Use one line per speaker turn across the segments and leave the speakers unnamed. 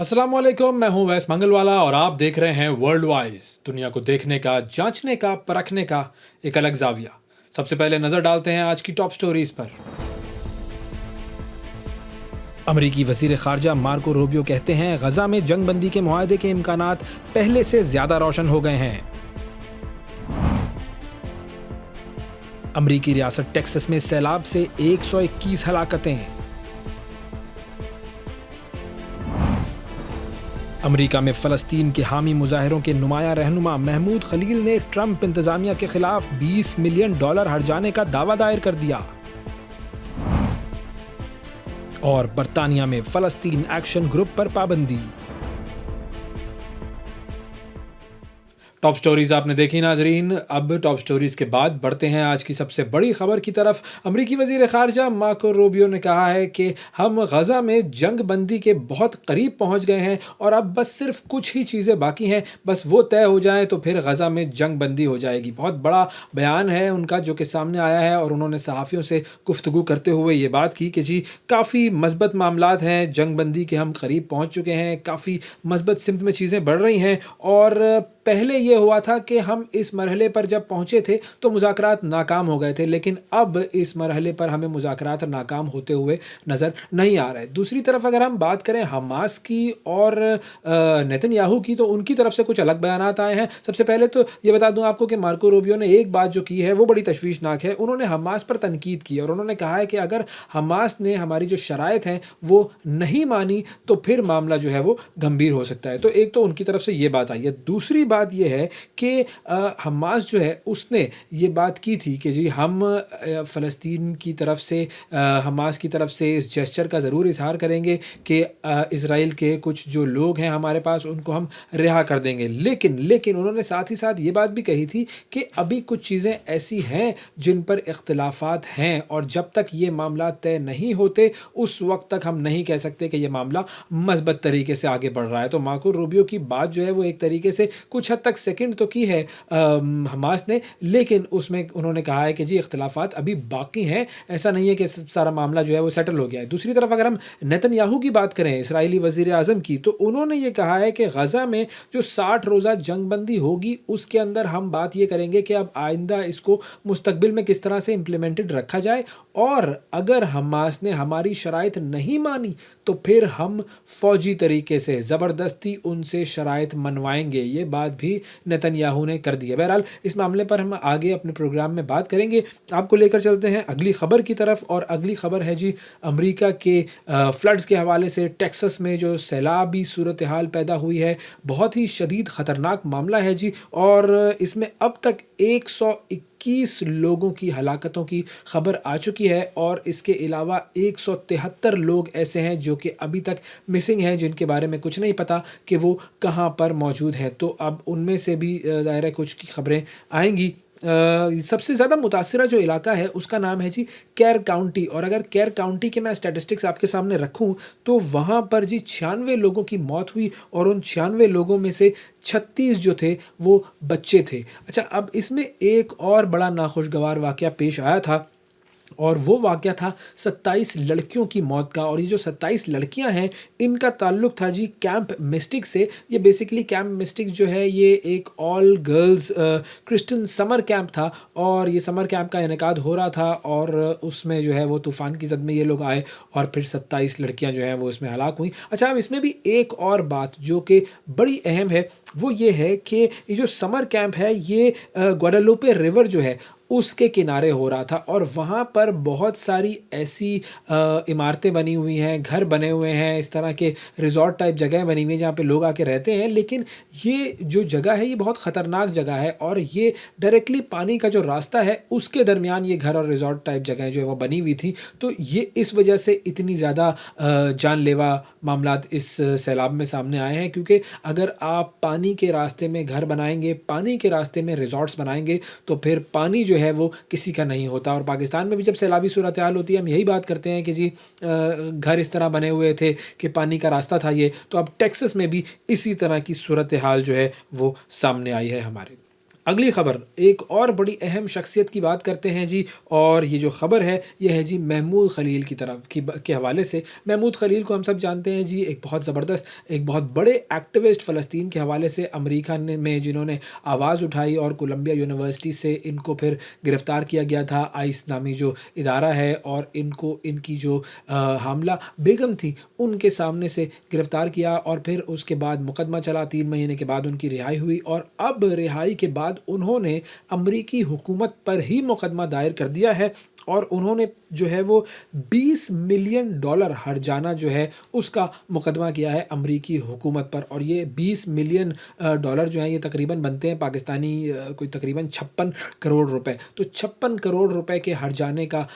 अस्सलाम वालेकुम, मैं हूं वैस मंगलवाला और आप देख रहे हैं वर्ल्ड वाइज, दुनिया को देखने का, जांचने का, परखने का एक अलग जाविया। सबसे पहले नजर डालते हैं आज की टॉप स्टोरीज पर। अमरीकी वजीर खारजा मार्को रूबियो कहते हैं गजा में जंगबंदी के मुआहदे के इम्कानात पहले से ज्यादा रोशन हो गए हैं। अमरीकी रियासत टेक्सास में सैलाब से 121 हलाकतें। अमेरिका में फ़लस्तीन के हामी मुजाहिरों के नुमाया रहनुमा महमूद खलील ने ट्रंप इंतजामिया के खिलाफ $20 मिलियन हर्जाने का दावा दायर कर दिया। और बरतानिया में फ़लस्तीन एक्शन ग्रुप पर पाबंदी। टॉप स्टोरीज आपने देखी नाजरीन। अब टॉप स्टोरीज के बाद बढ़ते हैं आज की सबसे बड़ी खबर की तरफ। अमरीकी वजीर खारजा मार्को रूबियो ने कहा है कि हम गजा में जंग बंदी के बहुत करीब पहुंच गए हैं और अब बस सिर्फ कुछ ही चीज़ें बाकी हैं, बस वो तय हो जाएं तो फिर गजा में जंग बंदी हो जाएगी। बहुत बड़ा बयान है उनका जो कि सामने आया है और उन्होंने सहाफ़ियों से गुफ्तगू करते हुए ये बात की कि जी काफ़ी मस्बत मामलात हैं, जंग बंदी के हम करीब पहुँच चुके हैं, काफ़ी मस्बत सिमत में चीज़ें बढ़ रही हैं। और पहले ये हुआ था कि हम इस मरहले पर जब पहुँचे थे तो मुज़ाकरात नाकाम हो गए थे, लेकिन अब इस मरहले पर हमें मुज़ाकरात नाकाम होते हुए नज़र नहीं आ रहे। दूसरी तरफ अगर हम बात करें हमास की और नेतन्याहू की, तो उनकी तरफ से कुछ अलग बयानात आए हैं। सबसे पहले तो ये बता दूं आपको कि मार्को रूबियो ने एक बात जो की है वो बड़ी तशवीशनाक है। उन्होंने हमास पर तनकीद की और उन्होंने कहा है कि अगर हमास ने हमारी जो शराइत हैं वो नहीं मानी तो फिर मामला जो है वो गंभीर हो सकता है। तो एक तो उनकी तरफ से ये बात आई है। दूसरी बात यह है कि हमास जो है उसने ये बात की थी कि जी हम फ़लस्तीन की तरफ से हमास की तरफ से इस जेस्चर का ज़रूर इजहार करेंगे कि इज़राइल के कुछ जो लोग हैं हमारे पास उनको हम रिहा कर देंगे। लेकिन उन्होंने साथ ही साथ ये बात भी कही थी कि अभी कुछ चीज़ें ऐसी हैं जिन पर इख्तिलाफ़ात हैं और जब तक ये मामला तय नहीं होते उस वक्त तक हम नहीं कह सकते कि ये मामला मस्बत तरीके से आगे बढ़ रहा है। तो मार्को रूबियो की बात जो है वो एक तरीके से कुछ हद तक सेकंड तो की है हमास ने, लेकिन उसमें उन्होंने कहा है कि जी इख्तिलाफात अभी बाकी हैं, ऐसा नहीं है कि सारा मामला जो है वो सेटल हो गया है। दूसरी तरफ अगर हम नेतन्याहू की बात करें, इसराइली वज़ीर आज़म की, तो उन्होंने ये कहा है कि गज़ा में जो 60 रोज़ा जंगबंदी होगी उसके अंदर हम बात ये करेंगे कि अब आइंदा इसको मुस्तकबिल में किस तरह से इम्प्लीमेंटेड रखा जाए और अगर हमास ने हमारी शराइत नहीं मानी तो फिर हम फ़ौजी तरीके से ज़बरदस्ती उनसे शराइत मनवाएंगे। ये बात भी नेतन्याहू ने कर दी है। बहरहाल इस मामले पर हम आगे अपने प्रोग्राम में बात करेंगे। आपको लेकर चलते हैं अगली खबर की तरफ और अगली खबर है जी अमेरिका के फ्लड्स के हवाले से। टेक्सास में जो सैलाबी सूरत हाल पैदा हुई है, बहुत ही शदीद ख़तरनाक मामला है जी, और इसमें अब तक 121 लोगों की हलाकतों की खबर आ चुकी है और इसके अलावा 173 लोग ऐसे हैं जो कि अभी तक मिसिंग हैं, जिनके बारे में कुछ नहीं पता कि वो कहाँ पर मौजूद हैं। तो अब उनमें से भी ज़ाहिर है कुछ की खबरें आएंगी। सबसे ज़्यादा मुतासिरा जो इलाका है उसका नाम है जी कैर काउंटी, और अगर कैर काउंटी के मैं स्टैटिस्टिक्स आपके सामने रखूं तो वहाँ पर जी 96 लोगों की मौत हुई और उन 96 लोगों में से 36 जो थे वो बच्चे थे। अच्छा, अब इसमें एक और बड़ा नाखुशगवार वाक़या पेश आया था और वो वाक़या था 27 लड़कियों की मौत का। और ये जो 27 लड़कियां हैं इनका ताल्लुक़ था जी कैंप मिस्टिक से। ये बेसिकली कैंप मिस्टिक जो है ये एक all girls Christian summer camp था और ये समर कैंप का इनेकाद हो रहा था और उसमें जो है वो तूफ़ान की ज़द में ये लोग आए और फिर 27 लड़कियां जो हैं वो इसमें हलाक हुई। अच्छा, अब इसमें भी एक और बात जो कि बड़ी अहम है वो ये है कि ये जो समर कैंप है ये ग्वाडालुपे रिवर जो है उसके किनारे हो रहा था और वहाँ पर बहुत सारी ऐसी इमारतें बनी हुई हैं, घर बने हुए हैं, इस तरह के रिज़ॉर्ट टाइप जगह बनी हुई हैं जहाँ पे लोग आके रहते हैं। लेकिन ये जो जगह है ये बहुत ख़तरनाक जगह है और ये डायरेक्टली पानी का जो रास्ता है उसके दरमियान ये घर और रिज़ॉर्ट टाइप जगह जो है वो बनी हुई थी। तो ये इस वजह से इतनी ज़्यादा जानलेवा मामलात इस सैलाब में सामने आए हैं, क्योंकि अगर आप पानी के रास्ते में घर बनाएंगे, पानी के रास्ते में रिज़ॉर्ट्स बनाएंगे तो फिर पानी जो है वो किसी का नहीं होता। और पाकिस्तान में भी जब सैलाबी सूरत हाल होती है हम यही बात करते हैं कि जी घर इस तरह बने हुए थे कि पानी का रास्ता था ये। तो अब टेक्सास में भी इसी तरह की सूरत हाल जो है वो सामने आई है हमारे। अगली खबर एक और बड़ी अहम शख्सियत की बात करते हैं जी। और ये जो खबर है ये है जी महमूद खलील की तरफ के हवाले से। महमूद खलील को हम सब जानते हैं जी, एक बहुत ज़बरदस्त, एक बहुत बड़े एक्टिविस्ट फ़लस्तीन के हवाले से अमेरिका ने में जिन्होंने आवाज़ उठाई और कोलंबिया यूनिवर्सिटी से इनको फिर गिरफ़्तार किया गया था, आइस नामी जो इदारा है, और इनको इनकी जो हामला बेगम थी उनके सामने से गिरफ़्तार किया और फिर उसके बाद मुकदमा चला। 3 महीने के बाद उनकी रिहाई हुई और अब रिहाई के बाद उन्होंने अमरीकी हुकूमत पर ही मुकदमा दायर कर दिया है और उन्होंने जो है वो $20 मिलियन हर्जाना जो है उसका मुकदमा किया है अमरीकी हुकूमत पर। और ये $20 मिलियन जो हैं ये तकरीबन बनते हैं पाकिस्तानी कोई तकरीबन 56 करोड़ रुपए। तो 56 करोड़ रुपए के हर्जाने का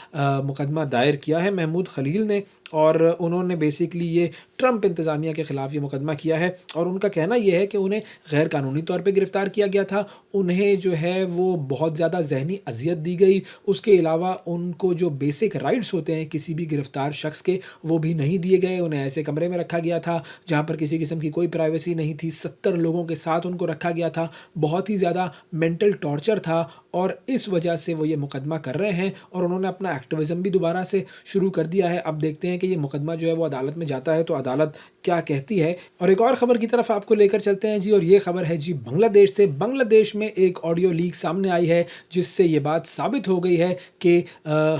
मुकदमा दायर किया है महमूद खलील ने। और उन्होंने बेसिकली ये ट्रंप इंतज़ामिया के ख़िलाफ़ ये मुकदमा किया है और उनका कहना ये है कि उन्हें गैर कानूनी तौर पे गिरफ़्तार किया गया था, उन्हें जो है वो बहुत ज़्यादा ज़हनी अज़ियत दी गई, उसके अलावा उनको जो बेसिक राइट्स होते हैं किसी भी गिरफ़्तार शख्स के वो भी नहीं दिए गए। उन्हें ऐसे कमरे में रखा गया था जहाँ पर किसी किस्म की कोई प्राइवेसी नहीं थी, 70 लोगों के साथ उनको रखा गया था, बहुत ही ज़्यादा मेंटल टॉर्चर था और इस वजह से वो ये मुकदमा कर रहे हैं और उन्होंने अपना एक्टिविज़म भी दोबारा से शुरू कर दिया है। अब देखते हैं कि ये मुकदमा जो है वो अदालत में जाता है तो अदालत क्या कहती है। और एक और ख़बर की तरफ आपको लेकर चलते हैं जी, और ये ख़बर है जी बांग्लादेश से। बांग्लादेश में एक ऑडियो लीक सामने आई है जिससे ये बात साबित हो गई है कि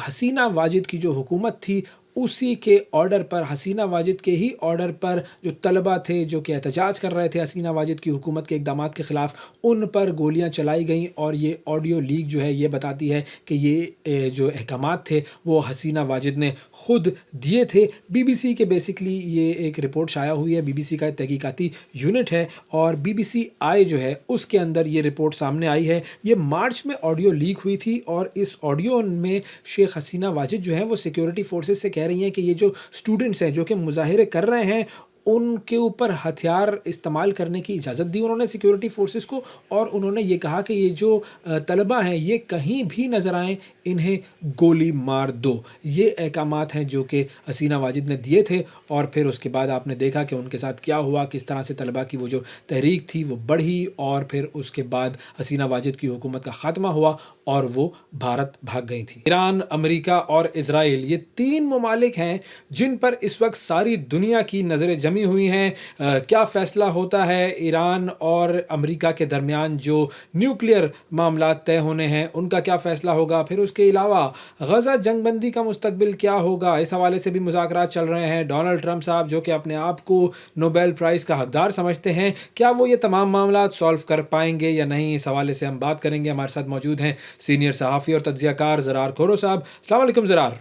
हसीना वाजिद की जो हुकूमत थी उसी के ऑर्डर पर, हसीना वाजिद के ही ऑर्डर पर जो तलबा थे जो कि एहतजाज कर रहे थे हसीना वाजिद की हुकूमत के इक़दामात के ख़िलाफ़, उन पर गोलियां चलाई गईं। और ये ऑडियो लीक जो है ये बताती है कि ये जो अहकामात थे वो हसीना वाजिद ने ख़ुद दिए थे। बीबीसी के बेसिकली ये एक रिपोर्ट शाया हुई है, बीबीसी का तहकीकाती यूनिट है और बीबीसी आई जो है उसके अंदर ये रिपोर्ट सामने आई है। ये मार्च में ऑडियो लीक हुई थी और इस ऑडियो में शेख हसीना वाजिद जो हैं वो सिक्योरिटी फोर्सेस से कह रही हैं कि ये जो स्टूडेंट्स हैं जो कि मुजाहिरे कर रहे हैं उनके ऊपर हथियार इस्तेमाल करने की इजाज़त दी उन्होंने सिक्योरिटी फोर्सेस को। और उन्होंने ये कहा कि ये जो तलबा हैं ये कहीं भी नज़र आएँ इन्हें गोली मार दो। ये अहकामात हैं जो कि हसीना वाजिद ने दिए थे और फिर उसके बाद आपने देखा कि उनके साथ क्या हुआ, किस तरह से तलबा की वो जो तहरीक थी वो बढ़ी और फिर उसके बाद हसीना वाजिद की हुकूमत का ख़ात्मा हुआ और वो भारत भाग गई थी। ईरान, अमेरिका और इज़राइल ये 3 ममालिक हैं जिन पर इस वक्त सारी दुनिया की नज़रें जमी हुई हैं। क्या फ़ैसला होता है ईरान और अमेरिका के दरमियान जो न्यूक्लियर मामला तय होने हैं उनका क्या फ़ैसला होगा। फिर उसके अलावा गज़ा जंगबंदी का मुस्तकबिल क्या होगा, इस हवाले से भी मुज़ाकरात चल रहे हैं। डोनाल्ड ट्रंप साहब जो कि अपने आप को नोबेल प्राइज़ का हकदार समझते हैं, क्या वो ये तमाम मामला सॉल्व कर पाएंगे या नहीं, इस हवाले से हम बात करेंगे। हमारे साथ मौजूद हैं सीनियर सहाफ़ी और तज्ज़ियाकार ज़रार खोरो साहब। अस्सलाम वालेकुम ज़रार।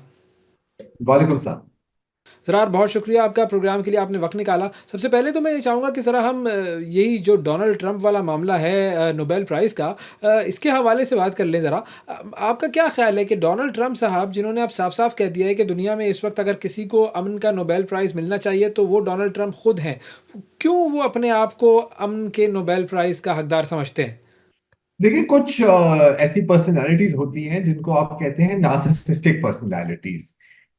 वालेकुम सलाम।
ज़रार बहुत शुक्रिया आपका, प्रोग्राम के लिए आपने वक्त निकाला। सबसे पहले तो मैं ये चाहूँगा कि ज़रा हम यही जो डोनाल्ड ट्रंप वाला मामला है नोबेल प्राइज़ का, इसके हवाले से बात कर लें ज़रा। आपका क्या ख़्याल है कि डोनाल्ड ट्रंप साहब जिन्होंने अब साफ साफ कह दिया है कि दुनिया में इस वक्त अगर किसी को अमन का नोबेल प्राइज़ मिलना चाहिए तो वो डोनाल्ड ट्रंप ख़ुद हैं, क्यों वो अपने आप को अमन के नोबेल प्राइज़ का हकदार समझते हैं?
देखिए, कुछ ऐसी पर्सनालिटीज होती हैं जिनको आप कहते हैं नार्सिसिस्टिक पर्सनालिटीज,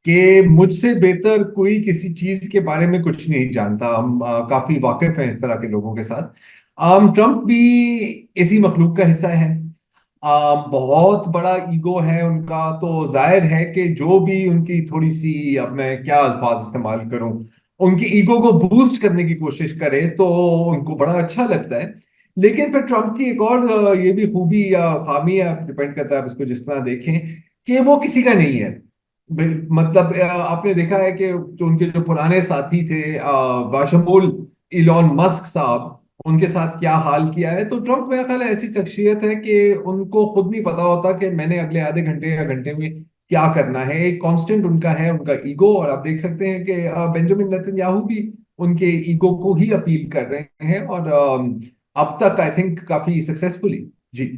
कि मुझसे बेहतर कोई किसी चीज के बारे में कुछ नहीं जानता। हम काफी वाकिफ हैं इस तरह के लोगों के साथ। ट्रम्प भी इसी मखलूक का हिस्सा है। बहुत बड़ा ईगो है उनका, तो जाहिर है कि जो भी उनकी थोड़ी सी, अब मैं क्या अल्फाज इस्तेमाल करूं, उनकी ईगो को बूस्ट करने की कोशिश करे तो उनको बड़ा अच्छा लगता है। लेकिन फिर ट्रम्प की एक और ये भी खूबी या खामी है, डिपेंड करता है आप इसको जिस तरह देखें, कि वो किसी का नहीं है। मतलब आपने देखा है कि जो उनके जो पुराने साथी थे, बाशमूल इलॉन मस्क साहब, उनके साथ क्या हाल किया है। तो ट्रम्प मेरा ख्याल है ऐसी शख्सियत है कि उनको खुद नहीं पता होता कि मैंने अगले आधे घंटे या घंटे में क्या करना है। एक कांस्टेंट उनका है, उनका ईगो। और आप देख सकते हैं कि बेंजामिन नेतन्याहू भी उनके ईगो को ही अपील कर रहे हैं, और अब तक आई थिंक काफी सक्सेसफुली। जी।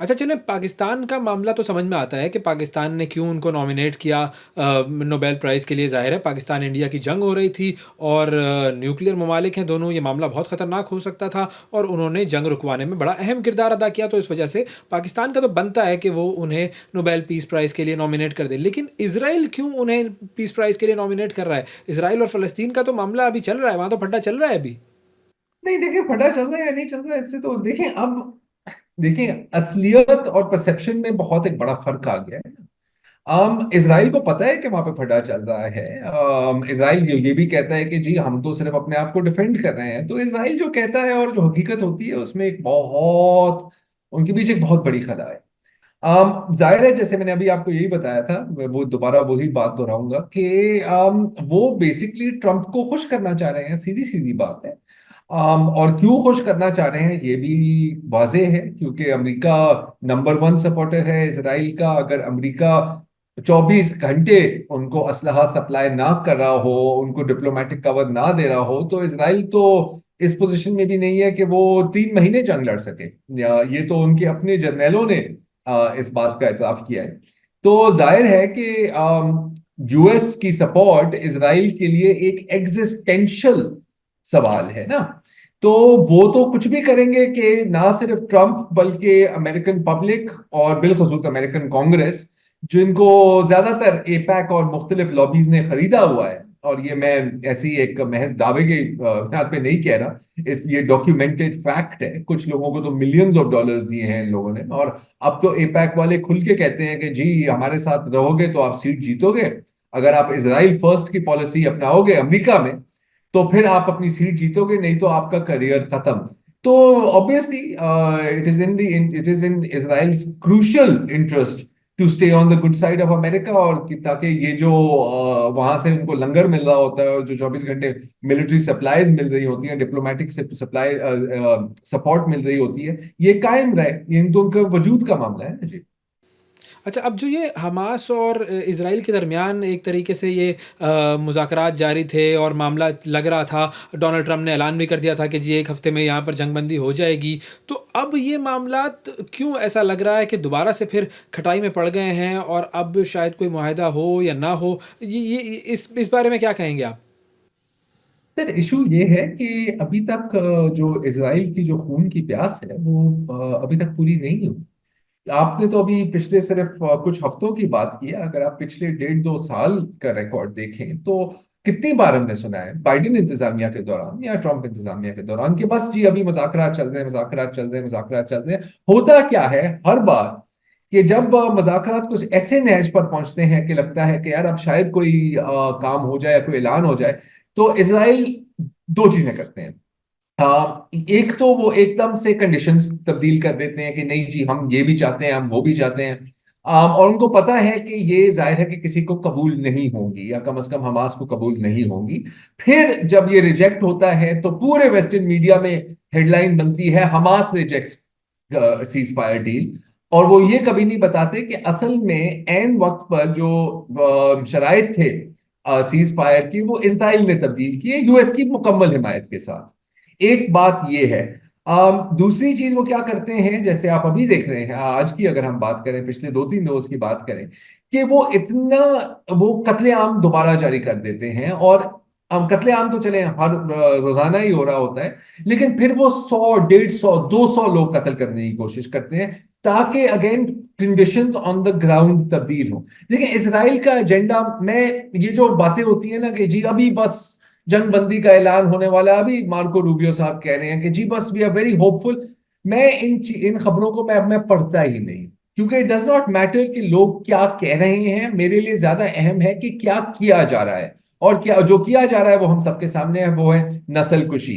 अच्छा चलें, पाकिस्तान का मामला तो समझ में आता है कि पाकिस्तान ने क्यों उनको नॉमिनेट किया नोबेल प्राइज़ के लिए। ज़ाहिर है पाकिस्तान इंडिया की जंग हो रही थी और न्यूक्लियर ममालिक हैं दोनों, ये मामला बहुत ख़तरनाक हो सकता था और उन्होंने जंग रुकवाने में बड़ा अहम किरदार अदा किया। तो इस वजह से पाकिस्तान का तो बनता है कि वो उन्हें नोबेल पीस प्राइज़ के लिए नॉमिनेट कर दे। लेकिन इसराइल क्यों उन्हें पीस प्राइज़ के लिए नॉमिनेट कर रहा है? इसराइल और फ़लस्तीन का तो मामला अभी चल रहा है, वहाँ तो फड्डा चल रहा है अभी।
नहीं, देखिए, फटा चल रहा है या नहीं चल रहा है, इससे तो देखें अब देखिए, असलियत और परसेप्शन में बहुत एक बड़ा फर्क आ गया है। इसराइल को पता है कि वहां पे फटा चल रहा है। इसराइल ये भी कहता है कि जी हम तो सिर्फ अपने आप को डिफेंड कर रहे हैं। तो इसराइल जो कहता है और जो हकीकत होती है उसमें एक बहुत, उनके बीच एक बहुत बड़ी खला है। जाहिर है, जैसे मैंने अभी आपको यही बताया था, मैं वो दोबारा वही बात दोहराऊंगा कि वो बेसिकली ट्रंप को खुश करना चाह रहे हैं, सीधी सीधी बात है। और क्यों खुश करना चाह रहे हैं ये भी वाजह है, क्योंकि अमेरिका नंबर वन सपोर्टर है इसराइल का। अगर अमेरिका 24 घंटे उनको असलहा सप्लाई ना कर रहा हो, उनको डिप्लोमेटिक कवर ना दे रहा हो, तो इसराइल तो इस पोजीशन में भी नहीं है कि वो 3 महीने जंग लड़ सके। ये तो उनके अपने जर्नैलों ने इस बात का एतराफ किया है। तो जाहिर है कि यूएस की सपोर्ट इसराइल के लिए एक एग्जिस्टेंशियल सवाल है ना। तो वो तो कुछ भी करेंगे कि ना सिर्फ ट्रंप बल्कि अमेरिकन पब्लिक और बिलखसूस अमेरिकन कांग्रेस, जिनको ज्यादातर एपैक और मुख्तलिफ लॉबीज ने खरीदा हुआ है। और ये मैं ऐसी एक महज दावे के बुनियाद पे नहीं कह रहा, ये डॉक्यूमेंटेड फैक्ट है। कुछ लोगों को तो मिलियंस ऑफ डॉलर्स दिए हैं इन लोगों ने। और अब तो एपैक वाले खुल के कहते हैं कि जी हमारे साथ रहोगे तो आप सीट जीतोगे, अगर आप इसराइल फर्स्ट की पॉलिसी अपनाओगे अमेरिका में तो फिर आप अपनी सीट जीतोगे, नहीं तो आपका करियर खत्म। तो obviously it is in Israel's crucial interest to stay on the good side of America. और ताकि ये जो वहां से उनको लंगर मिल रहा होता है और जो 24 घंटे मिलिट्री सप्लाईज मिल रही होती हैं, डिप्लोमेटिक सप्लाई सपोर्ट मिल रही होती है, ये कायम रहे। ये इन दोनों का वजूद का मामला है ना जी।
अच्छा, अब जो ये हमास और इज़राइल के दरमियान एक तरीके से ये मुज़ाकरात जारी थे और मामला लग रहा था, डोनाल्ड ट्रंप ने ऐलान भी कर दिया था कि जी 1 हफ़्ते में यहाँ पर जंगबंदी हो जाएगी। तो अब ये मामलात क्यों ऐसा लग रहा है कि दोबारा से फिर खटाई में पड़ गए हैं और अब शायद कोई मुआहदा हो या ना हो? ये इस बारे में क्या कहेंगे आप?
सर, इशू ये है कि अभी तक जो इसराइल की जो खून की प्यास है वो अभी तक पूरी नहीं हुई। आपने तो अभी पिछले सिर्फ कुछ हफ्तों की बात की है। अगर आप पिछले 1.5-2 साल का रिकॉर्ड देखें तो कितनी बार हमने सुना है बाइडेन इंतजामिया के दौरान या ट्रंप इंतजामिया के दौरान कि बस जी अभी मुज़ाकरात चल रहे हैं, मुज़ाकरात चल रहे हैं, मुज़ाकरात चल रहे हैं। होता क्या है हर बार कि जब मुज़ाकरात कुछ ऐसे नहज पर पहुंचते हैं कि लगता है कि यार अब शायद कोई काम हो जाए या कोई ऐलान हो जाए, तो इसराइल दो चीजें करते हैं। एक तो वो एकदम से कंडीशंस तब्दील कर देते हैं कि नहीं जी हम ये भी चाहते हैं, हम वो भी चाहते हैं। और उनको पता है कि ये जाहिर है कि किसी को कबूल नहीं होंगी, या कम से कम हमास को कबूल नहीं होंगी। फिर जब ये रिजेक्ट होता है तो पूरे वेस्टर्न मीडिया में हेडलाइन बनती है, Hamas rejects cease fire deal. और वो ये कभी नहीं बताते कि असल में एन वक्त पर जो शराइत थे सीज फायर की, वो इसराइल ने तब्दील किए यूएस की मुकम्मल हिमायत के साथ। एक बात ये है। दूसरी चीज वो क्या करते हैं, जैसे आप अभी देख रहे हैं, आज की अगर हम बात करें, पिछले 2-3 रोज की बात करें, कि वो इतना वो कत्लेआम दोबारा जारी कर देते हैं। और कत्लेआम तो चले हर रोजाना ही हो रहा होता है, लेकिन फिर वो 100, 150, 200 लोग कत्ल करने की कोशिश करते हैं ताकि again conditions on the ground तब्दील हो। देखिए, इसराइल का एजेंडा में ये जो बातें होती है ना कि जी अभी बस जंग बंदी का ऐलान होने वाला है, अभी मार्को रूबियो साहब कह रहे हैं कि जी बस वी आर वेरी होपफुल। मैं इन खबरों को मैं पढ़ता ही नहीं, क्योंकि इट डज नॉट मैटर कि लोग क्या कह रहे हैं। मेरे लिए ज्यादा अहम है कि क्या किया जा रहा है। और क्या जो किया जा रहा है वो हम सबके सामने है, वो है नस्ल कुशी।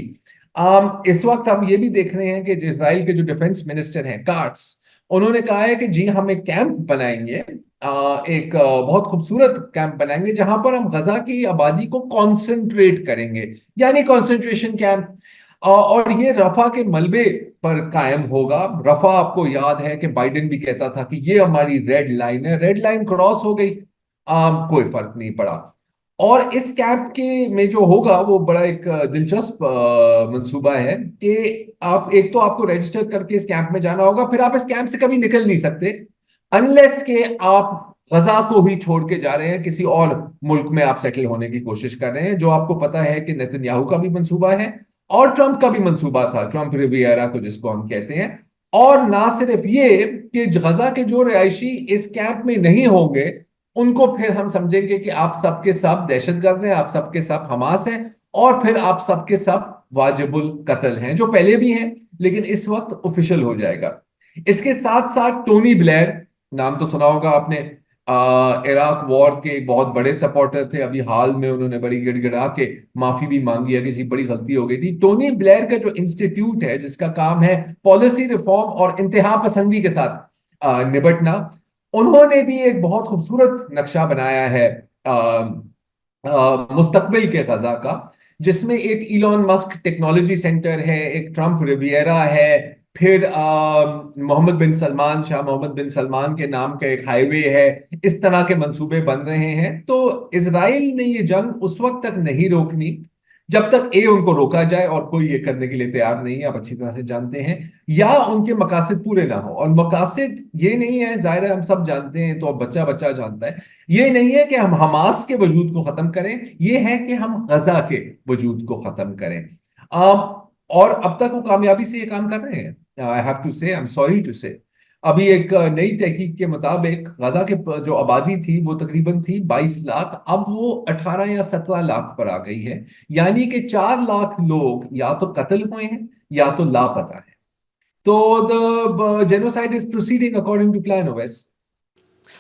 इस वक्त हम ये भी देख रहे हैं कि इसराइल के जो डिफेंस मिनिस्टर हैं काट्स, उन्होंने कहा है कि जी हम एक कैंप बनाएंगे, एक बहुत खूबसूरत कैंप बनाएंगे जहां पर हम गजा की आबादी को कॉन्सेंट्रेट करेंगे, यानी कॉन्सेंट्रेशन कैंप। और ये रफा के मलबे पर कायम होगा। रफा आपको याद है कि बाइडेन भी कहता था कि ये हमारी रेड लाइन है, रेड लाइन क्रॉस हो गई, कोई फर्क नहीं पड़ा। और इस कैंप के में जो होगा वो बड़ा एक दिलचस्प मंसूबा है कि आप एक तो आपको रजिस्टर करके इस कैंप में जाना होगा, फिर आप इस कैंप से कभी निकल नहीं सकते अनलेस के आप गजा को ही छोड़ के जा रहे हैं, किसी और मुल्क में आप सेटल होने की कोशिश कर रहे हैं, जो आपको पता है कि नेतन्याहू का भी मंसूबा है और ट्रंप का भी मंसूबा था, ट्रंप रिवियरा को जिसको हम कहते हैं। और ना सिर्फ ये कि गजा के जो रिहायशी इस कैंप में नहीं होंगे, उनको फिर हम समझेंगे कि आप सबके सब दहशतगर्द हैं, आप सबके सब हमास हैं, और फिर आप सबके सब वाजिबुल कत्ल हैं, जो पहले भी हैं लेकिन इस वक्त ऑफिशियल हो जाएगा। इसके साथ साथ टोनी ब्लेयर, नाम तो सुना होगा आपने, इराक वॉर के एक बहुत बड़े सपोर्टर थे। अभी हाल में उन्होंने बड़ी गिड़गिड़ा के माफी भी मांगी है कि जी बड़ी गलती हो गई थी। टोनी ब्लेयर का जो इंस्टीट्यूट है जिसका काम है पॉलिसी रिफॉर्म और इंतहा पसंदी के साथ निपटना, उन्होंने भी एक बहुत खूबसूरत नक्शा बनाया है मुस्तकबिल के गजा का, जिसमें एक इलॉन मस्क टेक्नोलॉजी सेंटर है, एक ट्रम्प रिवियरा है, फिर मोहम्मद बिन सलमान, शाह मोहम्मद बिन सलमान के नाम का एक हाईवे है। इस तरह के मंसूबे बन रहे हैं। तो इसराइल ने ये जंग उस वक्त तक नहीं रोकनी जब तक उनको रोका जाए, और कोई ये करने के लिए तैयार नहीं है, आप अच्छी तरह से जानते हैं, या उनके मकासद पूरे ना हो। और मकासद ये नहीं है, जाहिर है हम सब जानते हैं, तो अब बच्चा बच्चा जानता है, ये नहीं है कि हम हमास के वजूद को खत्म करें, ये है कि हम गजा के वजूद को खत्म करें। और अब तक वो कामयाबी से ये काम कर रहे हैं। आई हैव टू से, आई एम सॉरी टू से, अभी एक नई तहकीक के मुताबिक गजा के जो आबादी थी वो तकरीबन थी 22 लाख, अब वो 18 या 17 लाख पर आ गई है। यानी कि 4 लाख लोग या तो कत्ल हुए हैं या तो लापता है। तो the genocide is proceeding according to plan owes.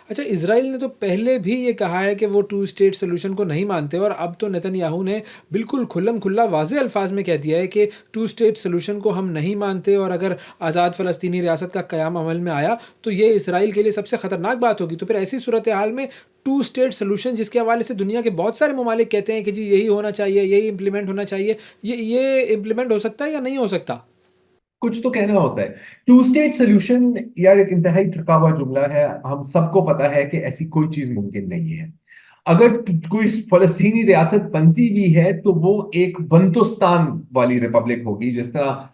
अच्छा, इजराइल ने तो पहले भी ये कहा है कि वो टू स्टेट सोल्यूशन को नहीं मानते, और अब तो नेतन्याहू ने बिल्कुल खुल्लम खुल्ला वाज़े अल्फाज में कह दिया है कि टू स्टेट सोल्यूशन को हम नहीं मानते, और अगर आज़ाद फ़लस्तीनी रियासत का क़याम अमल में आया तो ये इसराइल के लिए सबसे ख़तरनाक बात होगी। तो फिर ऐसी सूरत हाल में टू स्टेट सोल्यूशन, जिसके हवाले से दुनिया के बहुत सारे ममालिक कहते हैं कि जी यही होना चाहिए, यही इम्प्लीमेंट होना चाहिए, ये इम्प्लीमेंट हो सकता है या नहीं हो सकता?
कुछ तो कहना होता है। टू स्टेट सोल्यूशन यार एक इंतहाई थका हुआ जुमला है। हम सबको पता है कि ऐसी कोई चीज मुमकिन नहीं है। अगर कोई फलस्तीनी रियासत बनती भी है तो वो एक बंतुस्तान वाली रिपब्लिक होगी, जिस तरह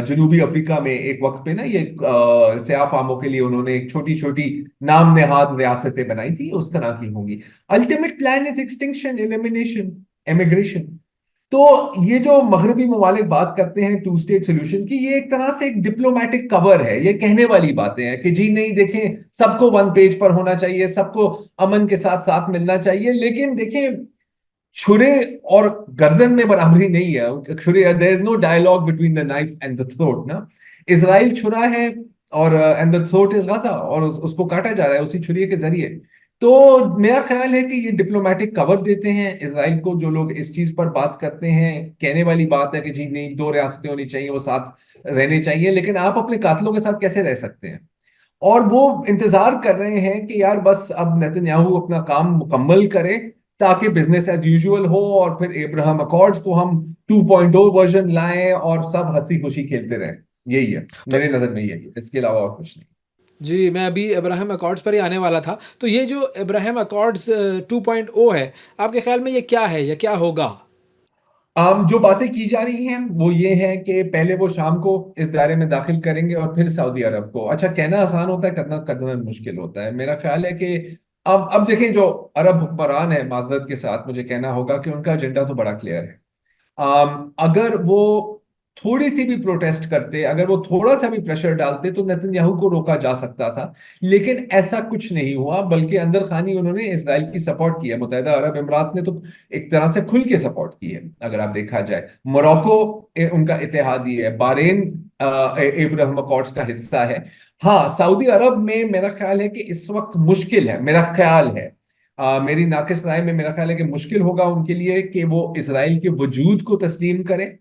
जनूबी अफ्रीका में एक वक्त पे ना ये स्याह फामों के लिए उन्होंने एक छोटी छोटी नाम नेहाद रियासतें बनाई थी, उस तरह की होंगी। Ultimate plan is extinction, elimination, emigration. तो ये जो मगरबी ममालिक बात करते हैं टू स्टेट सोल्यूशन की, ये एक तरह से एक डिप्लोमेटिक कवर है। ये कहने वाली बातें हैं कि जी नहीं देखें, सबको वन पेज पर होना चाहिए, सबको अमन के साथ साथ मिलना चाहिए। लेकिन देखें, छुरे और गर्दन में बराबरी नहीं है। छुरे, there is no dialogue between the knife and the throat ना। इसराइल छुरा है और and the throat is Gaza, और उसको काटा जा रहा है उसी छुरी के जरिए। तो मेरा ख्याल है कि ये डिप्लोमेटिक कवर देते हैं इसराइल को जो लोग इस चीज पर बात करते हैं। कहने वाली बात है कि जी नहीं, दो रियासतें होनी चाहिए, वो साथ रहने चाहिए, लेकिन आप अपने कातलों के साथ कैसे रह सकते हैं? और वो इंतजार कर रहे हैं कि यार बस अब नेतन्याहू अपना काम मुकम्मल करे ताकि बिजनेस एज यूजुअल हो, और फिर इब्राहिम अकॉर्ड्स को हम 2.0 वर्जन लाएं और सब हंसी खुशी खेलते रहें। यही है
तो
मेरे नजर में, यही है, इसके अलावा और कुछ नहीं।
जी, मैं अभी अब्राहम अकॉर्ड्स पर ही आने वाला था। तो ये जो अब्राहम अकॉर्ड्स 2.0 है, आपके ख्याल में ये क्या है या क्या होगा?
जो बातें की जा रही हैं वो ये है कि पहले वो शाम को इस दायरे में दाखिल करेंगे और फिर सऊदी अरब को। अच्छा, कहना आसान होता है, करना करना मुश्किल होता है। मेरा ख्याल है कि अब देखें, जो अरब हुक्मरान है, माजरत के साथ मुझे कहना होगा कि उनका एजेंडा तो बड़ा क्लियर है। अगर वो थोड़ी सी भी प्रोटेस्ट करते, अगर वो थोड़ा सा भी प्रेशर डालते, तो नेतन्याहू को रोका जा सकता था। लेकिन ऐसा कुछ नहीं हुआ, बल्कि अंदर खानी उन्होंने इसराइल की सपोर्ट की है। मुत्तहिदा अरब अमीरात ने तो एक तरह से खुल के सपोर्ट की है। अगर आप देखा जाए, मोरक्को उनका इत्तेहादी है, bahrain इब्राहिम अकॉर्ड्स का हिस्सा है। हाँ, सऊदी अरब में मेरा ख्याल है कि इस वक्त मुश्किल है, मेरा ख्याल है, मेरी नाकिस राय में मेरा ख्याल है कि मुश्किल होगा उनके लिए कि वो इसराइल के वजूद को तस्लीम करें।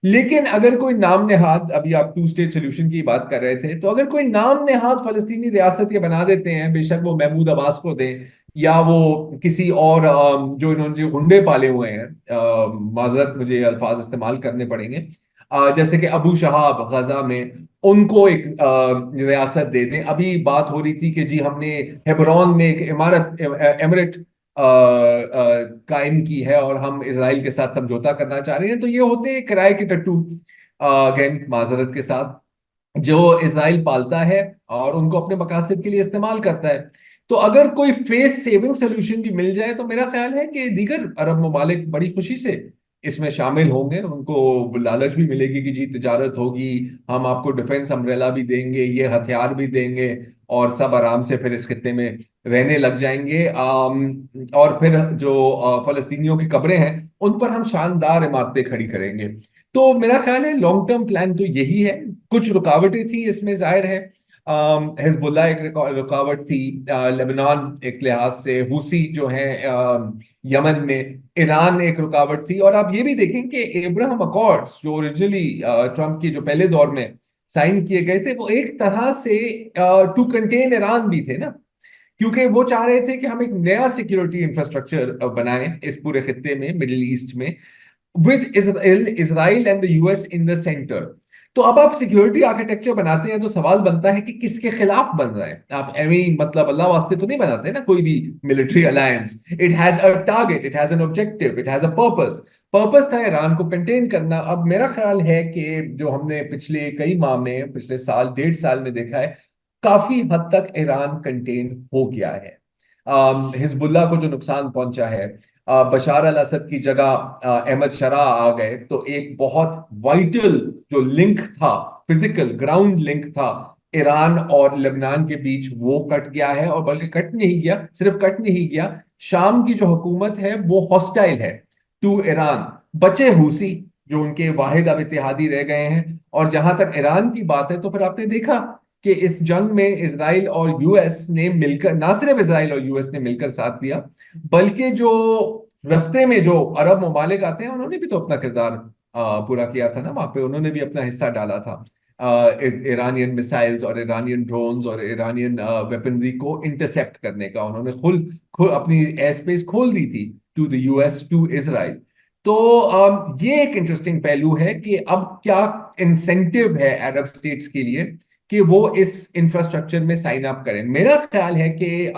लेकिन अगर कोई नाम नेहाद, अभी आप टू स्टेट सोल्यूशन की बात कर रहे थे, तो अगर कोई नाम नेहाद फलस्तीनी रियासत के बना देते हैं, बेशक वो महमूद अब्बास को दें या वो किसी और जो इन्होंने जो गुंडे पाले हुए हैं, माजरत मुझे ये अल्फाज इस्तेमाल करने पड़ेंगे, जैसे कि अबू शहाब गजा में, उनको एक रियासत दे दें। अभी बात हो रही थी कि जी हमने हेब्रोन में एक इमारत, एमिरेट कायम की है और हम इसराइल के साथ समझौता करना चाह रहे हैं। तो ये होते हैं किराए के टट्टू, अगेन माजरत के साथ, जो इसराइल पालता है और उनको अपने मकासद के लिए इस्तेमाल करता है। तो अगर कोई फेस सेविंग सोल्यूशन भी मिल जाए तो मेरा ख्याल है कि दीगर अरब ममालिक बड़ी खुशी से इसमें शामिल होंगे। उनको लालच भी मिलेगी कि जी तिजारत होगी, हम आपको डिफेंस अम्ब्रेला भी देंगे, ये हथियार भी देंगे, और सब आराम से फिर इस खित्ते में रहने लग जाएंगे। और फिर जो फलस्तीनियों की कब्रें हैं उन पर हम शानदार इमारतें खड़ी करेंगे। तो मेरा ख्याल है लॉन्ग टर्म प्लान तो यही है। कुछ रुकावटें थी इसमें, जाहिर है। हिजबुल्लाह एक रुकावट थी, लेबनान एक लिहाज से, हुसी जो है यमन में, ईरान एक रुकावट थी। और आप ये भी देखें कि एब्राहम अकॉर्ड्स जो ओरिजिनली ट्रम्प के जो पहले दौर में साइन किए गए थे, वो एक तरह से टू कंटेन ईरान भी थे ना, क्योंकि वो चाह रहे थे कि हम एक नया सिक्योरिटी इंफ्रास्ट्रक्चर बनाएं इस पूरे खित्ते में, मिडिल ईस्ट में, with Israel and the US in the centre. तो अब आप सिक्योरिटी आर्किटेक्चर बनाते हैं तो सवाल बनता है कि किसके खिलाफ बन रहे हैं आप। एवं मतलब अल्लाह वास्ते तो नहीं बनाते ना कोई भी military alliance. It has a target, it has an objective, it has a purpose. Purpose था ईरान को कंटेन करना। अब मेरा ख्याल है कि जो हमने पिछले कई माह में, पिछले साल 1.5 साल में देखा है, काफी हद तक ईरान कंटेन हो गया है। हिजबुल्लाह को जो नुकसान पहुंचा है, बशार अल असद की जगह अहमद शरा आ गए, तो एक बहुत वाइटल जो लिंक था, फिजिकल ग्राउंड लिंक था ईरान और लेबनान के बीच, वो कट गया है। और बल्कि कट नहीं गया, सिर्फ कट नहीं गया, शाम की जो हुकूमत है वो हॉस्टाइल है टू ईरान। बचे हुसी जो उनके वाहिद अब इत्तेहादी रह गए हैं। और जहां तक ईरान की बात है, तो फिर आपने देखा कि इस जंग में इसराइल और यूएस ने मिलकर, ना सिर्फ इसराइल और यूएस ने मिलकर साथ दिया, बल्कि जो रस्ते में जो अरब ममालिक आते हैं, उन्होंने भी तो अपना किरदार पूरा किया था ना वहां पे। उन्होंने भी अपना हिस्सा डाला था। ईरानियन मिसाइल्स और ईरानियन ड्रोन्स और ईरानियन वेपनरी को इंटरसेप्ट करने का उन्होंने खुद खुद अपनी एयर स्पेस खोल दी थी to the US, to Israel. तो ये एक इंटरेस्टिंग पहलू है कि अब क्या इंसेंटिव है अरब स्टेट्स के लिए कि वो इस इंफ्रास्ट्रक्चर में साइन अप करें। मेरा ख्याल है कि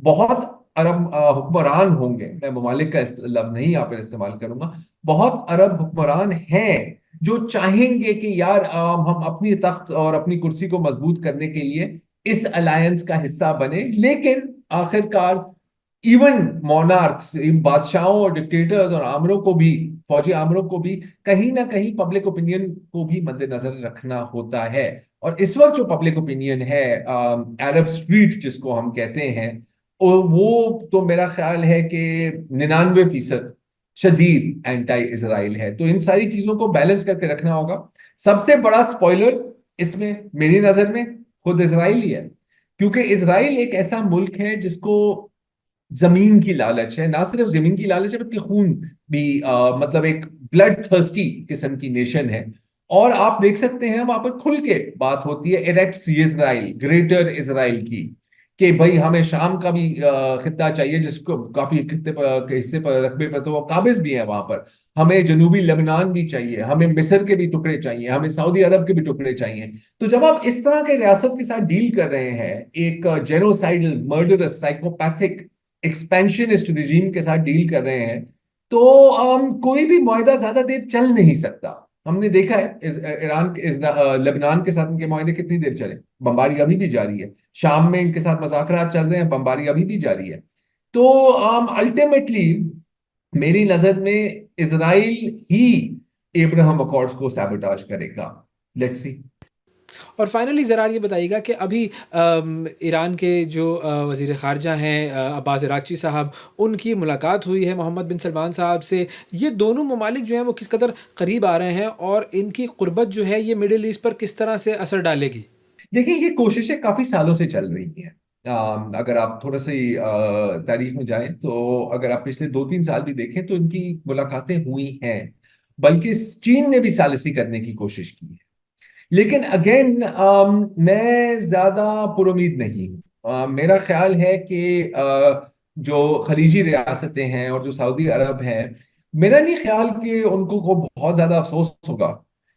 बहुत अरब हुक्मरान होंगे, मैं ममालिक का लफ्ज नहीं यहाँ पर इस्तेमाल करूंगा, बहुत अरब हुक्मरान हैं जो चाहेंगे कि यार हम अपनी तख्त और अपनी कुर्सी को मजबूत करने के लिए इस अलायंस का हिस्सा बने। लेकिन आखिरकार इवन मोनार्क्स, इन बादशाहों और डिक्टेटर्स और आमरों को भी, फौजी आमरों को भी कहीं ना कहीं पब्लिक ओपिनियन को भी मद्देनजर रखना होता है। और इस वक्त जो पब्लिक ओपिनियन है, अरब स्ट्रीट जिसको हम कहते हैं, और वो तो मेरा ख्याल है कि 99% शदीद एंटी इसराइल है। तो इन सारी चीजों को बैलेंस करके रखना होगा। सबसे बड़ा स्पॉइलर इसमें मेरी नजर में खुद इसराइल ही है, क्योंकि इसराइल एक ऐसा मुल्क है जिसको जमीन की लालच है। ना सिर्फ जमीन की लालच है, बल्कि खून भी, मतलब एक ब्लड थर्स्टी किस्म की नेशन है। और आप देख सकते हैं वहां पर खुल के बात होती है इरेक्ट इसराइल, ग्रेटर इसराइल की, कि भाई हमें शाम का भी खिता चाहिए, जिसको काफी खिते पर, के हिस्से पर, रकबे पर तो वो काबिज भी है वहां पर। हमें जनूबी लेबनान भी चाहिए, हमें मिस्र के भी टुकड़े चाहिए, हमें सऊदी अरब के भी टुकड़े चाहिए। तो जब आप इस तरह के रियासत के साथ डील कर रहे हैं, एक genocidal, murderous, psychopathic, expansionist regime के साथ डील कर रहे हैं, तो कोई भी मुआहदा ज्यादा देर चल नहीं सकता। हमने देखा है ईरान के लेबनान के साथ इनके मुआहदे कितनी देर चले, बमबारी अभी भी जारी है। शाम में इनके साथ मुज़ाकरात चल रहे हैं, बमबारी अभी भी जारी है। तो अल्टीमेटली मेरी नजर में इसराइल ही एब्राहम अकॉर्ड्स को सैबोटाज करेगा। Let's see.
और फाइनली ज़रा ये बताइएगा कि अभी ईरान के जो वज़ीर ख़ारजा हैं अब्बास अराग़ची साहब, उनकी मुलाकात हुई है मोहम्मद बिन सलमान साहब से। ये दोनों ममालिक जो हैं वो किस कदर करीब आ रहे हैं, और इनकी क़ुर्बत जो है ये मिडिल ईस्ट पर किस तरह से असर डालेगी?
देखिए, ये कोशिशें काफी सालों से चल रही हैं। अगर आप थोड़ा सी तारीख में जाएं, तो अगर आप पिछले 2-3 साल भी देखें, तो इनकी मुलाकातें हुई हैं। बल्कि चीन ने भी सालिसी करने की कोशिश की है। लेकिन अगेन मैं ज्यादा पुरुमीद नहीं हूं। मेरा ख्याल है कि जो खलीजी रियासतें हैं और जो सऊदी अरब है, मेरा नहीं ख्याल कि उनको को बहुत ज्यादा अफसोस होगा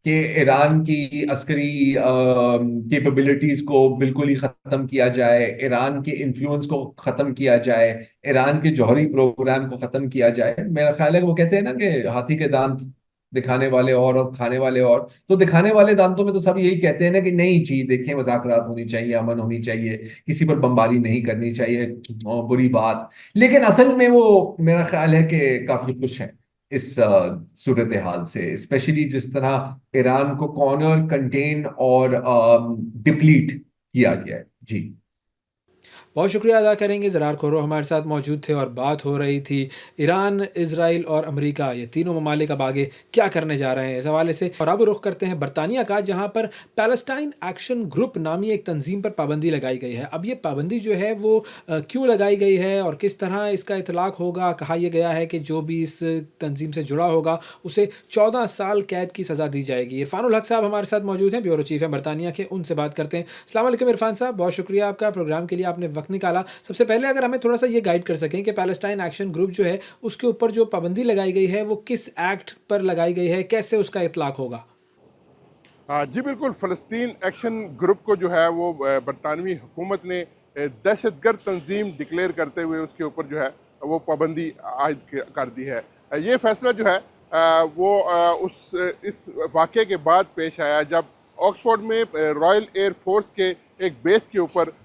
कि ईरान की अस्करी कैपेबिलिटीज को बिल्कुल ही खत्म किया जाए, ईरान के इन्फ्लुएंस को खत्म किया जाए, ईरान के जौहरी प्रोग्राम को खत्म किया जाए। मेरा ख्याल है कि वो कहते हैं ना कि हाथी के दांत दिखाने वाले और खाने वाले और। तो दिखाने वाले दांतों में तो सब यही कहते हैं ना कि नहीं जी, देखें, मुज़ाकरात होनी चाहिए, अमन होनी चाहिए, किसी पर बमबारी नहीं करनी चाहिए, बुरी बात। लेकिन असल में वो, मेरा ख्याल है कि काफी खुश हैं इस सूरत हाल से, स्पेशली जिस तरह ईरान को कॉर्नर, कंटेन और डिप्लीट किया गया है। जी।
बहुत शुक्रिया अदा करेंगे, ज़रार खोरो हमारे साथ मौजूद थे और बात हो रही थी ईरान, इज़राइल और अमेरिका, ये तीनों ममालिक अब आगे क्या करने जा रहे हैं इस हवाले से। और अब रुख करते हैं बरतानिया का, जहाँ पर पैलेस्टाइन एक्शन ग्रुप नामी एक तंजीम पर पाबंदी लगाई गई है। अब ये पाबंदी जो है वो क्यों लगाई गई है और किस तरह इसका इतलाक़ होगा। कहा यह गया है कि जो भी इस तंजीम से जुड़ा होगा उसे 14 साल कैद की सज़ा दी जाएगी। इरफानुल हक साहब हमारे साथ मौजूद हैं, ब्यूरो चीफ़ हैं बरतानिया के, उनसे बात करते हैं। अस्सलाम वालेकुम इरफान साहब, बहुत शुक्रिया आपका प्रोग्राम के लिए, आपने वक्त निकाला। सबसे पहले अगर हमें थोड़ा सा ये गाइड कर सकें कि पैलेस्टाइन एक्शन ग्रुप जो है उसके ऊपर जो पाबंदी लगाई गई है वो किस एक्ट पर लगाई गई है, कैसे उसका इतलाक़ होगा।
जी बिल्कुल, फ़लस्तीन एक्शन ग्रुप को जो है वो बरतानवी हुकूमत ने दहशतगर्द तंजीम डिक्लेयर करते हुए उसके ऊपर जो है वो पाबंदी आयद कर दी है। ये फैसला जो है इस वाक़े के बाद पेश आया जब ऑक्सफोर्ड में रॉयल एयर फोर्स के एक बेस के ऊपर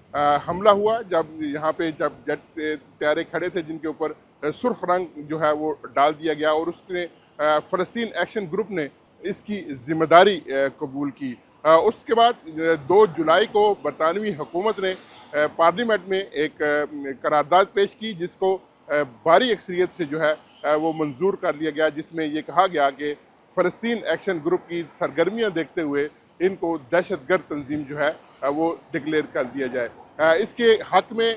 हमला हुआ, जब यहाँ पे जब जेट तैयारे खड़े थे जिनके ऊपर सुर्ख रंग जो है वो डाल दिया गया और उसने फ़लस्तीन एक्शन ग्रुप ने इसकी ज़िम्मेदारी कबूल की। उसके बाद 2 जुलाई को बरतानवी हुकूमत ने पार्लियामेंट में एक करारदाद पेश की जिसको भारी अक्सरियत से जो है वो मंजूर कर लिया गया, जिसमें ये कहा गया कि फ़लस्तीन एक्शन ग्रुप की सरगर्मियाँ देखते हुए इनको दहशतगर्द तंजीम जो है वो डिक्लेयर कर दिया जाए। इसके हक़ में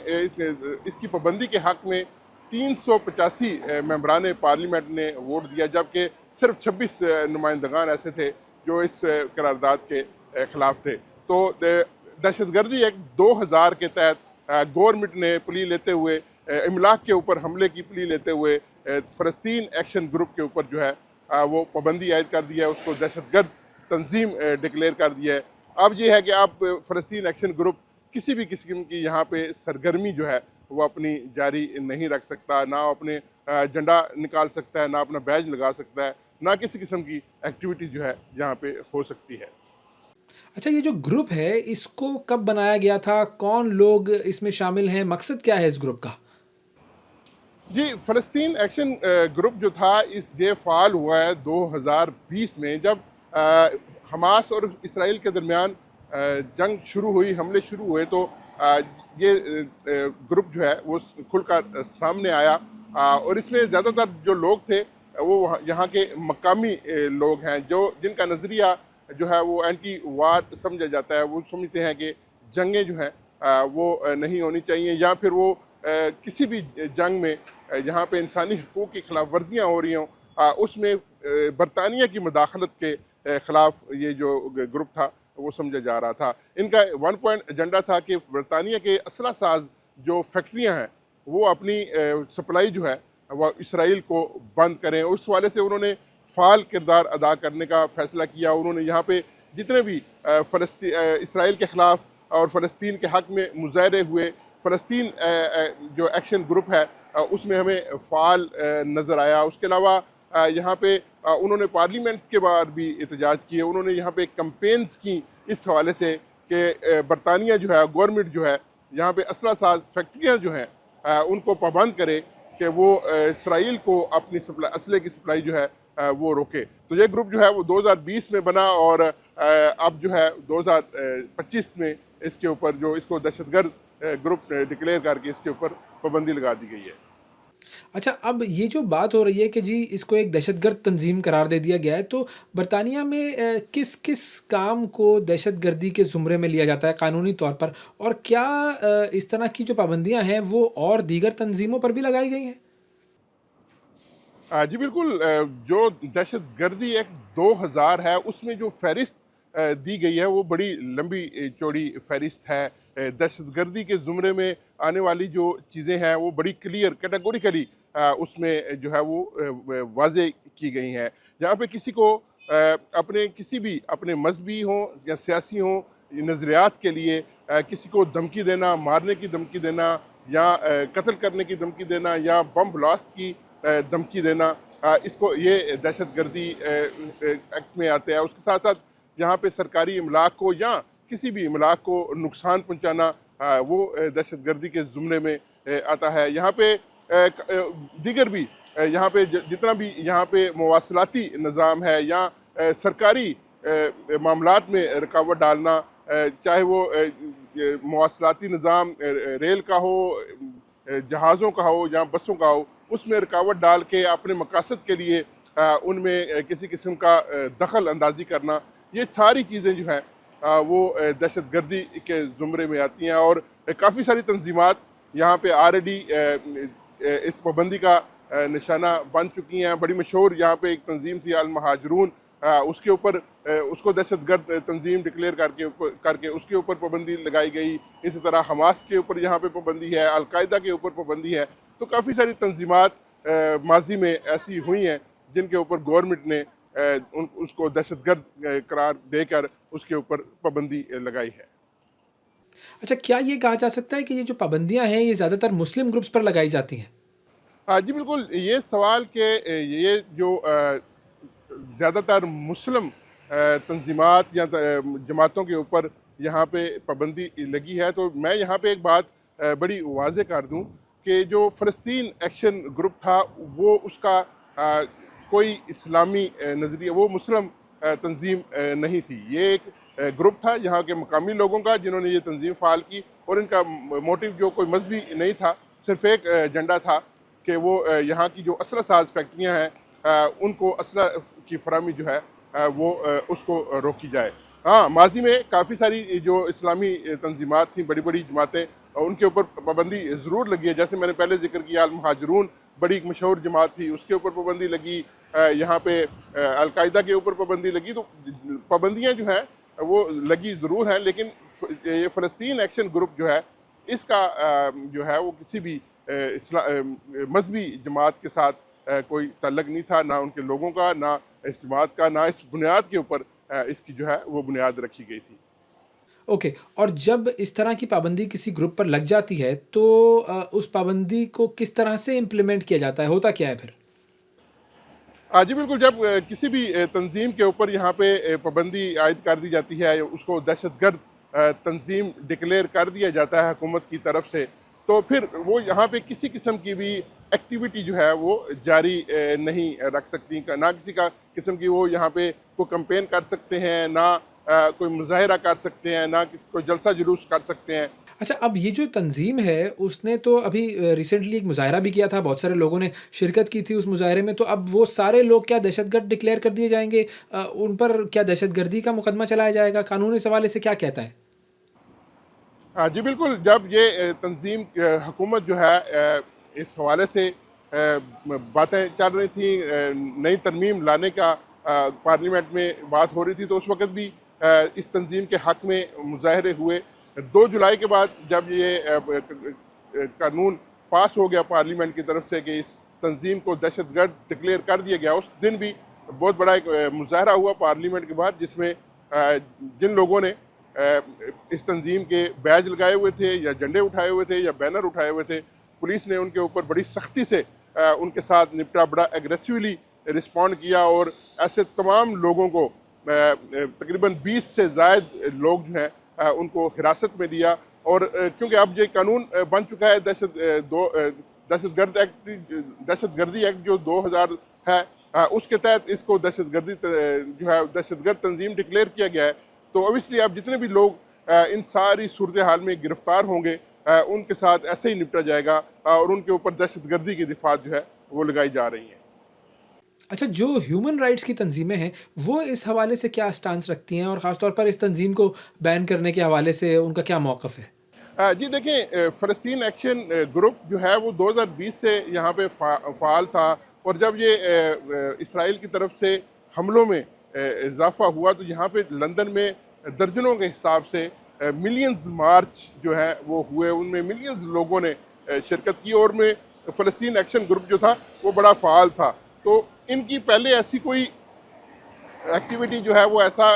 इसकी पाबंदी के हक़ में 385 मेंबरान पार्लियामेंट ने वोट दिया, जबकि सिर्फ 26 नुमाइंदगान ऐसे थे जो इस करारदाद के ख़िलाफ़ थे। तो दहशतगर्दी एक्ट 2000 के तहत गवर्नमेंट ने प्ली लेते हुए इमलाक के ऊपर हमले की प्ली लेते हुए फ़लस्तीन एक्शन ग्रुप के ऊपर जो है वो पाबंदी आयद कर दी है, उसको दहशतगर्द तंजीम डिक्लेयर कर दिया है। अब ये है कि आप फ़लस्तीन एक्शन ग्रुप किसी भी किस्म की यहाँ पे सरगर्मी जो है वो अपनी जारी नहीं रख सकता, ना अपने झंडा निकाल सकता है, ना अपना बैज लगा सकता है, ना किसी किस्म की एक्टिविटी जो है यहाँ पे हो सकती है।
अच्छा, ये जो ग्रुप है इसको कब बनाया गया था, कौन लोग इसमें शामिल हैं, मकसद क्या है इस ग्रुप का।
जी, फ़लस्तीन एक्शन ग्रुप जो था ये फ़ाल हुआ है 2020 में, जब हमास और इसराइल के दरमियान जंग शुरू हुई, हमले शुरू हुए, तो ये ग्रुप जो है वो खुलकर सामने आया और इसमें ज़्यादातर जो लोग थे वो यहाँ के मकामी लोग हैं, जो जिनका नज़रिया जो है वो एंटी वार समझा जाता है। वो समझते हैं कि जंगें जो हैं वो नहीं होनी चाहिए, या फिर वो किसी भी जंग में जहाँ पे इंसानी हकूक़ की खिलाफ वर्जियाँ हो रही हों उसमें बरतानिया की मदाखलत के ख़िलाफ़ ये जो ग्रुप था वो समझा जा रहा था। इनका 1 पॉइंट एजेंडा था कि बरतानिया के असला साज जो फैक्ट्रियाँ हैं वो अपनी सप्लाई जो है वह इसराइल को बंद करें। उस वाले से उन्होंने फ़ाल किरदार अदा करने का फ़ैसला किया। उन्होंने यहाँ पे जितने भी इसराइल के ख़िलाफ़ और फ़लस्तीन के हक़ में मुज़ाहरे हुए, फ़लस्तीन जो एक्शन ग्रुप है उसमें हमें फ़ाल नज़र आया। उसके अलावा यहाँ पे उन्होंने पार्लियामेंट्स के बाद भी एहतजाज किए। उन्होंने यहाँ पे कैंपेन्स की इस हवाले से कि बरतानिया जो है, गवर्नमेंट जो है, यहाँ पे असला साज फैक्ट्रियाँ जो हैं उनको पाबंद करे कि वो इसराइल को अपनी सप्लाई असले की सप्लाई जो है वो रोके। तो ये ग्रुप जो है वो 2020 में बना और अब जो है 2025 में इसके ऊपर जो इसको दहशतगर्द ग्रुप डिक्लेयर करके इसके ऊपर पाबंदी लगा दी गई है।
अच्छा, अब ये जो बात हो रही है कि जी इसको एक दहशतगर्द तंजीम करार दे दिया गया है, तो बरतानिया में किस किस काम को दहशतगर्दी के ज़ुमरे में लिया जाता है कानूनी तौर पर, और क्या इस तरह की जो पाबंदियां हैं वो और दीगर तंजीमों पर भी लगाई गई हैं।
जी बिल्कुल, जो दहशतगर्दी एक्ट 2000 है उसमें जो फहरिस्त दी गई है वो बड़ी लंबी चौड़ी फहरिस्त है। दहशतगर्दी के ज़ुमरे में आने वाली जो चीज़ें हैं वो बड़ी क्लियर कैटेगोरिकली उसमें जो है वो वाज़े की गई हैं। जहाँ पे किसी को अपने किसी भी अपने मजहबी हों या सियासी हों नज़रियात के लिए किसी को धमकी देना, मारने की धमकी देना या कत्ल करने की धमकी देना या बम ब्लास्ट की धमकी देना, इसको ये दहशतगर्दी एक्ट में आते हैं। उसके साथ साथ यहाँ पे सरकारी इमलाक को या किसी भी इमलाक को नुकसान पहुँचाना वो दहशतगर्दी के ज़ुमरे में आता है। यहाँ पे दीगर भी यहाँ पे जितना भी यहाँ पे मवासलाती निज़ाम है या सरकारी मामलात में रुकावट डालना, चाहे वो मवासलाती निज़ाम रेल का हो, जहाज़ों का हो या बसों का हो, उसमें रुकावट डाल के अपने मकासद के लिए उनमें किसी किस्म का दखल अंदाज़ी करना, ये सारी चीज़ें जो हैं वो दहशत गर्दी के ज़ुमरे में आती हैं। और काफ़ी सारी तंजीमात यहाँ पे ऑलरेडी इस पाबंदी का निशाना बन चुकी हैं। बड़ी मशहूर यहाँ पे एक तंजीम थी अल महाजरून, उसके ऊपर उसको दहशतगर्द तंजीम डिक्लेयर करके उसके ऊपर पाबंदी लगाई गई। इसी तरह हमास के ऊपर यहाँ पे पाबंदी है, अलकायदा के ऊपर पाबंदी है। तो काफ़ी सारी तंजीमात माजी में ऐसी हुई हैं जिनके ऊपर गवर्नमेंट ने उसको दहशतगर्द करार देकर उसके ऊपर पाबंदी लगाई है।
अच्छा, क्या ये कहा जा सकता है कि ये जो पाबंदियाँ हैं ये ज़्यादातर मुस्लिम ग्रुप्स पर लगाई जाती हैं?
हाँ जी, बिल्कुल। ये सवाल के ये जो ज़्यादातर मुस्लिम तंजीमात या जमातों के ऊपर यहाँ पे पाबंदी लगी है, तो मैं यहाँ पे एक बात बड़ी वाज़ेह कर दूँ कि जो फ़लस्तीन एक्शन ग्रुप था वो उसका कोई इस्लामी नज़रिया, वो मुस्लिम तंजीम नहीं थी। ये एक ग्रुप था यहाँ के मकामी लोगों का जिन्होंने ये तंजीम फ़ाल की, और इनका मोटिव जो कोई मजहबी नहीं था, सिर्फ़ एक एजेंडा था कि वो यहाँ की जो असला साज फैक्ट्रियाँ हैं उनको असला की फराहमी जो है वो उसको रोकी जाए। हाँ, माजी में काफ़ी सारी जो इस्लामी तंजीमात थी, बड़ी बड़ी जमातें, उनके ऊपर पाबंदी ज़रूर लगी है। जैसे मैंने पहले जिक्र किया, अल महाजरून बड़ी एक मशहूर जमात थी, उसके ऊपर पाबंदी लगी। यहाँ पे अलकायदा के ऊपर पाबंदी लगी। तो पाबंदियाँ जो हैं वो लगी ज़रूर हैं, लेकिन ये फ़लस्तीन एक्शन ग्रुप जो है इसका जो है वो किसी भी मजहबी जमात के साथ कोई तल्लक नहीं था, ना उनके लोगों का, ना इस जमात का, ना इस बुनियाद के ऊपर इसकी जो है वो बुनियाद रखी गई थी।
ओके, और जब इस तरह की पाबंदी किसी ग्रुप पर लग जाती है तो उस पाबंदी को किस तरह से इम्प्लीमेंट किया जाता है? होता क्या है फिर?
जी बिल्कुल। जब किसी भी तंजीम के ऊपर यहाँ पे पाबंदी आयद कर दी जाती है, उसको दहशतगर्द तंजीम डिक्लेयर कर दिया जाता है हुकूमत की तरफ से, तो फिर वो यहाँ पे किसी किस्म की भी एक्टिविटी जो है वो जारी नहीं रख सकती। ना किसी का किस्म की वो यहाँ पे कोई कैंपेन कर सकते हैं, ना कोई मुजाहरा कर सकते हैं, ना किसी को जलसा जुलूस कर सकते हैं।
अच्छा, अब ये जो तंज़ीम है उसने तो अभी रिसेंटली एक मुज़ाहरा भी किया था, बहुत सारे लोगों ने शिरकत की थी उस मुज़ाहरे में, तो अब वो सारे लोग क्या दहशतगर्द डिक्लेयर कर दिए जाएँगे? उन पर क्या दहशतगर्दी का मुकदमा चलाया जाएगा? कानून इस हवाले से क्या कहता है?
जी बिल्कुल। जब ये तंजीम हुकूमत जो है इस हवाले से बातें चल रही थी, नई तरमीम लाने का पार्लियामेंट में बात हो रही थी, तो उस वक़्त भी इस तंजीम के हक़ में मुज़ाहरे हुए। 2 जुलाई के बाद जब ये कानून पास हो गया पार्लियामेंट की तरफ से कि इस तंजीम को दहशतगर्द डिक्लेयर कर दिया गया, उस दिन भी बहुत बड़ा एक मुज़ाहरा हुआ पार्लियामेंट के बाहर, जिसमें जिन लोगों ने इस तंजीम के बैज लगाए हुए थे या झंडे उठाए हुए थे या बैनर उठाए हुए थे, पुलिस ने उनके ऊपर बड़ी सख्ती से उनके साथ निपटा, बड़ा एग्रेसिवली रिस्पॉन्ड किया, और ऐसे तमाम लोगों को तकरीबन 20 से ज़ायद लोग जो हैं उनको हिरासत में लिया। और क्योंकि अब ये कानून बन चुका है दहशतगर्दी एक्ट जो 2000 है, उसके तहत इसको दहशतगर्दी जो है दहशतगर्द तंजीम डिक्लेयर किया गया है। तो ऑब्वियसली अब जितने भी लोग इन सारी सूरत हाल में गिरफ्तार होंगे उनके साथ ऐसे ही निपटा जाएगा, और उनके ऊपर दहशतगर्दी की दिफात जो है वो लगाई जा रही हैं।
अच्छा, जो ह्यूमन राइट्स की तंजीमें हैं वो इस हवाले से क्या स्टांस रखती हैं, और ख़ास तौर पर इस तंजीम को बैन करने के हवाले से उनका क्या मौक़िफ़ है?
जी देखें, फ़लस्तीन एक्शन ग्रुप जो है वो 2020 से यहाँ पे फ़ाल था, और जब ये इसराइल की तरफ से हमलों में इजाफ़ा हुआ तो यहाँ पे लंदन में दर्जनों के हिसाब से मिलियंस मार्च जो है वो हुए, उनमें मिलियंस लोगों ने शिरकत की, और में फ़लस्तीन एक्शन ग्रुप जो था वो बड़ा फ़ाल था। तो इनकी पहले ऐसी कोई एक्टिविटी जो है वो ऐसा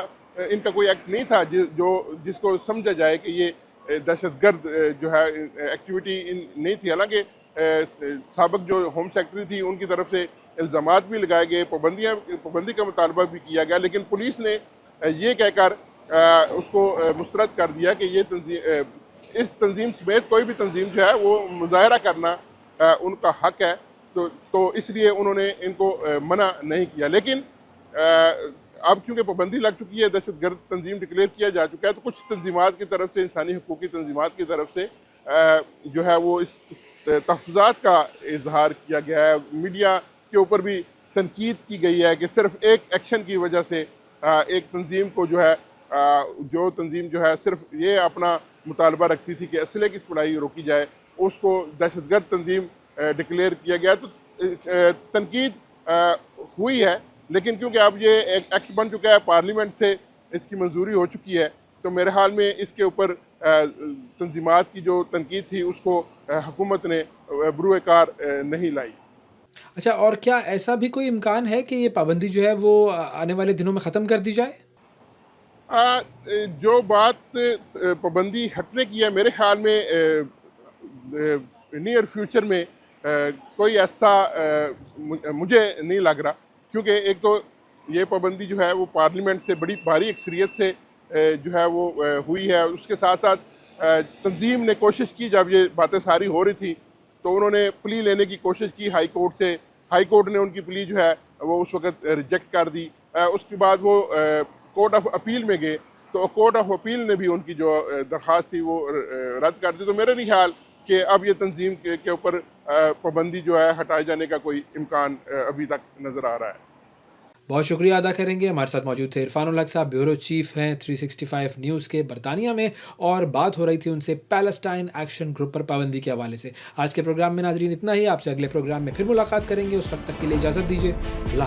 इनका कोई एक्ट नहीं था जिसको समझा जाए कि ये दहशतगर्द जो है एक्टिविटी नहीं थी। हालांकि साबिक जो होम सेक्रेटरी थी उनकी तरफ से इल्ज़ामात भी लगाए गए, पाबंदी का मुतालबा भी किया गया, लेकिन पुलिस ने ये कहकर उसको मुस्तरद कर दिया कि ये इस तंजीम समेत कोई भी तंजीम जो है वो मुजाहरा करना उनका हक है, तो इसलिए उन्होंने इनको मना नहीं किया। लेकिन अब क्योंकि पाबंदी लग चुकी है, दहशतगर्द तंजीम डिक्लेयर किया जा चुका है, तो कुछ तंजीमात की तरफ से, इंसानी हकूक़ की तंजीमात की तरफ से जो है वो इस तहफ़्फ़ुज़ात का इजहार किया गया है। मीडिया के ऊपर भी तनकीद की गई है कि सिर्फ एक एक्शन की वजह से एक तंजीम को जो है जो तंजीम जो है सिर्फ ये अपना मुतालबा रखती थी कि असले की सप्लाई रोकी जाए, उसको दहशतगर्द तंजीम डिक्लेयर किया गया। तो तनकीद हुई है, लेकिन क्योंकि अब ये एक एक्ट बन चुका है, पार्लियामेंट से इसकी मंजूरी हो चुकी है, तो मेरे ख्याल में इसके ऊपर तंजीमात की जो तनकीद थी उसको हुकूमत ने बरूए कार नहीं लाई।
अच्छा, और क्या ऐसा भी कोई इम्कान है कि ये पाबंदी जो है वो आने वाले दिनों में ख़त्म कर दी जाए?
जो बात पाबंदी हटने की है, मेरे ख्याल में नियर फ्यूचर में कोई ऐसा मुझे नहीं लग रहा, क्योंकि एक तो ये पाबंदी जो है वो पार्लियामेंट से बड़ी भारी अक्सरियत से जो है वो हुई है। उसके साथ साथ तंजीम ने कोशिश की, जब ये बातें सारी हो रही थी तो उन्होंने प्ली लेने की कोशिश की हाई कोर्ट से। हाई कोर्ट ने उनकी प्ली जो है वो उस वक्त रिजेक्ट कर दी। उसके बाद वो कोर्ट ऑफ अपील में गए, तो कोर्ट ऑफ अपील ने भी उनकी जो दरख्वास्त थी वो रद्द कर दी। तो मेरा नहीं ख्याल कि अब ये तंजीम के ऊपर पाबंदी जो है हटाए जाने का कोई इम्कान अभी तक नज़र आ रहा है।
बहुत शुक्रिया अदा करेंगे। हमारे साथ मौजूद थे इरफान उल हक साहब, ब्यूरो चीफ हैं 365 न्यूज़ के बरतानिया में, और बात हो रही थी उनसे पैलेस्टाइन एक्शन ग्रुप पर पाबंदी के हवाले से। आज के प्रोग्राम में नाजरीन इतना ही। आपसे अगले प्रोग्राम में फिर मुलाकात करेंगे। उस वक्त तक के लिए इजाज़त दीजिए। अल्लाह।